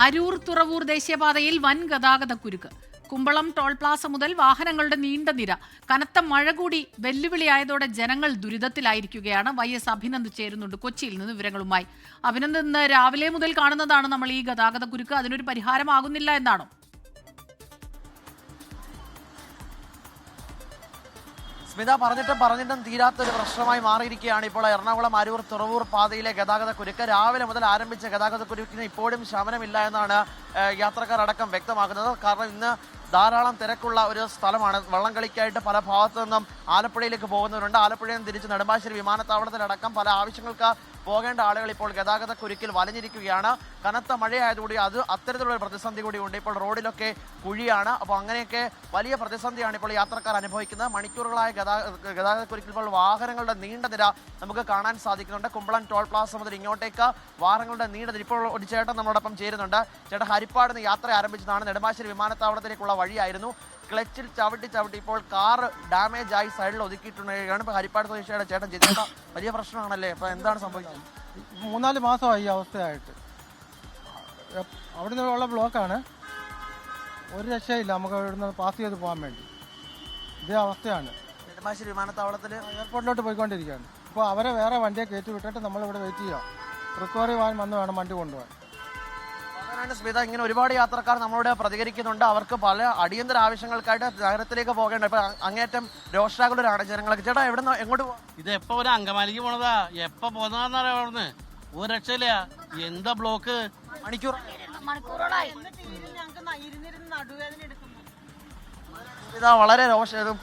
അരൂർ തുറവൂർ ദേശീയപാതയിൽ വൻ ഗതാഗത കുരുക്ക്. കുമ്പളം ടോൾ പ്ലാസ മുതൽ വാഹനങ്ങളുടെ നീണ്ട നിര. കനത്ത മഴ കൂടി വെല്ലുവിളിയായതോടെ ജനങ്ങൾ ദുരിതത്തിലായിരിക്കുകയാണ്. YS അഭിനന്ദ് ചേരുന്നുണ്ട് കൊച്ചിയിൽ നിന്ന് വിവരങ്ങളുമായി. അഭിനന്ദ്, ഇന്ന് രാവിലെ മുതൽ കാണുന്നതാണ് നമ്മൾ ഈ ഗതാഗത കുരുക്ക്. അതിനൊരു പരിഹാരമാകുന്നില്ല എന്നാണോ? സ്മിത, പറഞ്ഞിട്ടും തീരാത്തൊരു പ്രശ്നമായി മാറിയിരിക്കുകയാണ് ഇപ്പോൾ എറണാകുളം അരൂർ തുറവൂർ പാതയിലെ ഗതാഗത കുരുക്ക്. രാവിലെ മുതൽ ആരംഭിച്ച ഗതാഗത കുരുക്കിന് ഇപ്പോഴും ശമനമില്ല എന്നാണ് യാത്രക്കാരടക്കം വ്യക്തമാക്കുന്നത്. കാരണം ഇന്ന് ധാരാളം തിരക്കുള്ള ഒരു സ്ഥലമാണ്. വള്ളംകളിക്കായിട്ട് പല ഭാഗത്തു നിന്നും ആലപ്പുഴയിലേക്ക് പോകുന്നവരുണ്ട്. ആലപ്പുഴയിൽ നിന്ന് തിരിച്ച് നെടുമ്പാശ്ശേരി വിമാനത്താവളത്തിലടക്കം പല ആവശ്യങ്ങൾക്ക് പോകേണ്ട ആളുകൾ ഇപ്പോൾ ഗതാഗത കുരുക്കിൽ വലഞ്ഞിരിക്കുകയാണ്. കനത്ത മഴയായതുകൂടി അത്തരത്തിലുള്ള പ്രതിസന്ധി കൂടി ഉണ്ട്. ഇപ്പോൾ റോഡിലൊക്കെ കുഴിയാണ്. അപ്പോൾ അങ്ങനെയൊക്കെ വലിയ പ്രതിസന്ധിയാണ് ഇപ്പോൾ യാത്രക്കാർ അനുഭവിക്കുന്നത്. മണിക്കൂറുകളായ ഗതാഗത കുരുക്കിൽ ഇപ്പോൾ വാഹനങ്ങളുടെ നീണ്ട നിര നമുക്ക് കാണാൻ സാധിക്കുന്നുണ്ട്. കുമ്പളം ടോൾ പ്ലാസ മുതൽ ഇങ്ങോട്ടേക്ക് വാഹനങ്ങളുടെ നീണ്ട നിര. ഇപ്പോൾ ഒരു ചേട്ടൻ നമ്മളോടൊപ്പം ചേരുന്നുണ്ട്. ചേട്ടൻ ഹരിപ്പാട് നിന്ന് യാത്ര ആരംഭിച്ചതാണ്. നെടുമ്പാശ്ശേരി വിമാനത്താവളത്തിലേക്കുള്ള വഴിയായിരുന്നു. ക്ലച്ചിൽ ചവിട്ടി ഇപ്പോൾ കാർ ഡാമേജ് ആയി സൈഡിൽ ഒതുക്കിയിട്ടുണ്ടാണ്. ഇപ്പോൾ ഹരിപ്പാട് സ്വദേശിയുടെ ചേട്ടൻ ചെയ്ത വലിയ പ്രശ്നമാണല്ലേ? അപ്പോൾ എന്താണ് സംഭവിക്കുന്നത്? 3-4 മാസമായി ഈ അവസ്ഥയായിട്ട്. അവിടെ നിന്നുള്ള ബ്ലോക്കാണ്. ഒരു രക്ഷയില്ല നമുക്ക് ഇവിടുന്ന് പാസ് ചെയ്ത് പോകാൻ വേണ്ടി. ഇതേ അവസ്ഥയാണ്. നെടുമ്പാശ്ശേരി വിമാനത്താവളത്തിൽ എയർപോർട്ടിലോട്ട് പോയിക്കൊണ്ടിരിക്കുകയാണ്. ഇപ്പോൾ അവരെ വേറെ വണ്ടിയെ കയറ്റി വിട്ടിട്ട് നമ്മളിവിടെ വെയിറ്റ് ചെയ്യാം. റിക്കവറി വാൻ വന്ന് വേണം വണ്ടി കൊണ്ടുപോകാൻ. സ്മിത, ഇങ്ങനെ ഒരുപാട് യാത്രക്കാർ നമ്മളോട് പ്രതികരിക്കുന്നുണ്ട്. അവർക്ക് പല അടിയന്തര ആവശ്യങ്ങൾക്കായിട്ട് നഗരത്തിലേക്ക് പോകേണ്ട ഇപ്പൊ അങ്ങേറ്റം രോഷാകുലരാണ് ജനങ്ങളൊക്കെ. ചേട്ടാ, എവിടെ നിന്ന് എങ്ങോട്ട് പോവാ? ഇത് എപ്പോ ഒരു അങ്കമാലിക്ക് പോണതാ, എപ്പോ പോന്നതാന്നറിയാ അവിടുന്ന്. ഒരു രക്ഷയില്ല. എന്താ ബ്ലോക്ക്? മണിക്കൂറുകളായി. ഇതാ വളരെ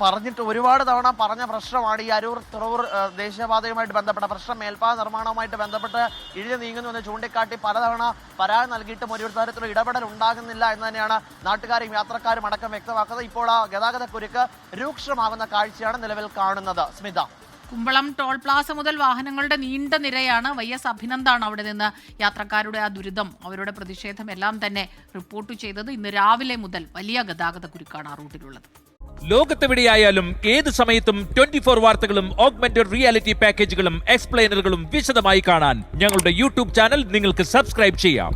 പറഞ്ഞിട്ട് ഒരുപാട് തവണ പറഞ്ഞ പ്രശ്നമാണ് ഈ അരൂർ തുറവൂർ ദേശീയപാതയുമായിട്ട് ബന്ധപ്പെട്ട പ്രശ്നം. മേൽപ്പാത നിർമ്മാണവുമായിട്ട് ബന്ധപ്പെട്ട് ഇഴഞ്ഞു നീങ്ങുന്നുവെന്ന് ചൂണ്ടിക്കാട്ടി പലതവണ പരാതി നൽകിയിട്ടും ഒരു തരത്തിലുള്ള ഇടപെടൽ ഉണ്ടാകുന്നില്ല എന്ന് തന്നെയാണ് നാട്ടുകാരും യാത്രക്കാരും അടക്കം വ്യക്തമാക്കുന്നത്. ഇപ്പോൾ ആ ഗതാഗത കുരുക്ക് രൂക്ഷമാകുന്ന കാഴ്ചയാണ് നിലവിൽ കാണുന്നത്. സ്മിത, കുമ്പളം ടോൾ പ്ലാസ മുതൽ വാഹനങ്ങളുടെ നീണ്ട നിരയാണ്. YS അഭിനന്ദാണ് അവിടെ നിന്ന് യാത്രക്കാരുടെ ആ ദുരിതം, അവരുടെ പ്രതിഷേധം എല്ലാം തന്നെ റിപ്പോർട്ട് ചെയ്തത്. ഇന്ന് രാവിലെ മുതൽ വലിയ ഗതാഗത കുരുക്കാണ് ആ റൂട്ടിലുള്ളത്. ലോകത്തെവിടെയായാലും ഏത് സമയത്തും 24 വാർത്തകളും ഓഗ്മെന്റഡ് റിയാലിറ്റി പാക്കേജുകളും എക്സ്പ്ലെയിനറുകളും വിശദമായി കാണാൻ ഞങ്ങളുടെ YouTube ചാനൽ നിങ്ങൾക്ക് സബ്സ്ക്രൈബ് ചെയ്യാം.